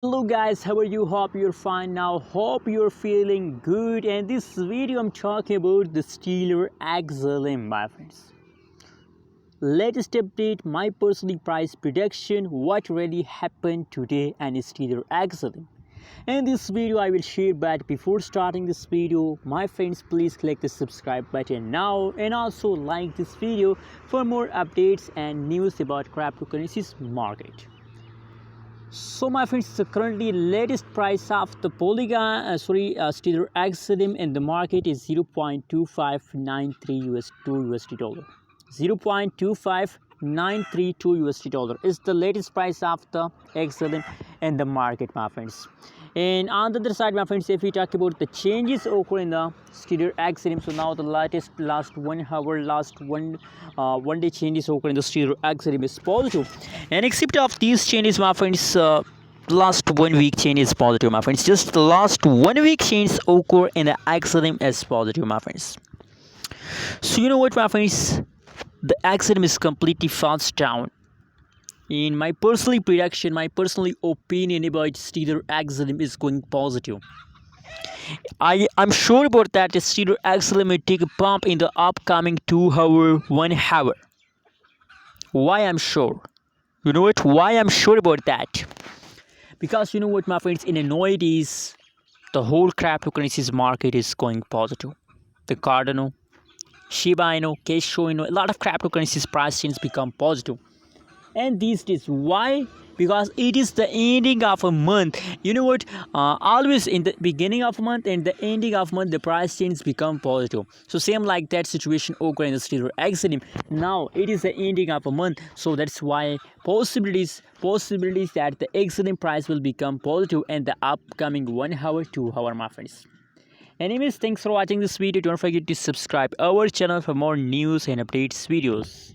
Hello guys, how are you? Hope you're fine now. Hope you're feeling good. And this video I'm talking about the Stellar XLM, my friends. Latest update, my personal price prediction, what really happened today and Stellar XLM. In this video I will share, but before starting this video, my friends, please click the subscribe button now and also like this video for more updates and news about cryptocurrencies market. So my friends, the currently latest price of the Polygon, Stellar XLM in the market is 0.2593 USD dollar. 0.2593 USD dollar is the latest price of the XLM in the market, my friends. And on the other side, my friends, if we talk about the changes occur in the Stellar XLM, so now the last 1 hour, last one day changes occur in the Stellar XLM is positive. And except of these changes, my friends, last 1 week change is positive, my friends. Just the last 1 week change occur in the XLM is positive, my friends. So you know what, my friends, the XLM is completely falls down. In my personal prediction, my personal opinion about Stellar XLM is going positive. I'm sure about that Stellar XLM will take a pump in the upcoming 2 hour, 1 hour. Why I'm sure? You know what? Why I'm sure about that? Because you know what, my friends, in nowadays, the whole cryptocurrencies market is going positive. The Cardano, Shiba Inu, Inu, a lot of cryptocurrencies price change become positive. And these days, why? Because it is the ending of a month. You know what, always in the beginning of a month and the ending of month the price change become positive. So same like that situation occur in the Stellar XLM. Now it is the ending of a month, so that's why possibilities that the XLM price will become positive in the upcoming 1 hour, 2 hour, my friends. Anyways, thanks for watching this video. Don't forget to subscribe our channel for more news and updates videos.